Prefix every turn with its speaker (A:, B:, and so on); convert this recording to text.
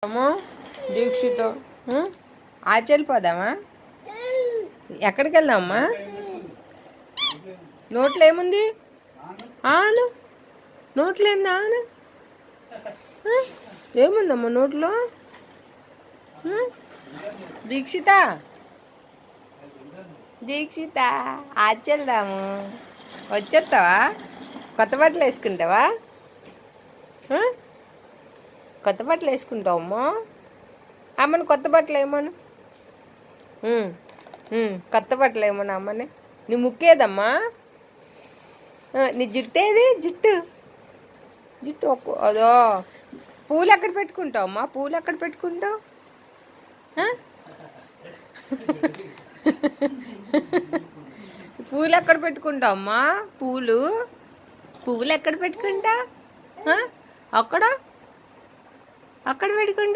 A: అమ్మో దీక్షిత ఆచెళ్ళిపోదామా? ఎక్కడికి వెళ్దామమ్మా? నోట్లో ఏముంది? ఆను నోట్లో ఏంది? ఆను ఏముందమ్మా నోట్లో? దీక్షిత దీక్షిత ఆచెళ్దాము. వచ్చేస్తావా? కొత్త బట్టలు వేసుకుంటావా? కొత్త బట్టలు వేసుకుంటావమ్మా? అమ్మని కొత్త బట్టలు ఏమను. కొత్త బట్టలు ఏమన్నా అమ్మని. నీ ముక్కేదమ్మా? నీ జుట్టు ఏది? జుట్టు జుట్టు అదో పూలు ఎక్కడ పెట్టుకుంటావమ్మా? పూలు ఎక్కడ పెట్టుకుంటావు? పూలు ఎక్కడ పెట్టుకుంటావమ్మా? పూలు పువ్వులు ఎక్కడ పెట్టుకుంటా? అక్కడ అక్కడ పెట్టుకుంటా.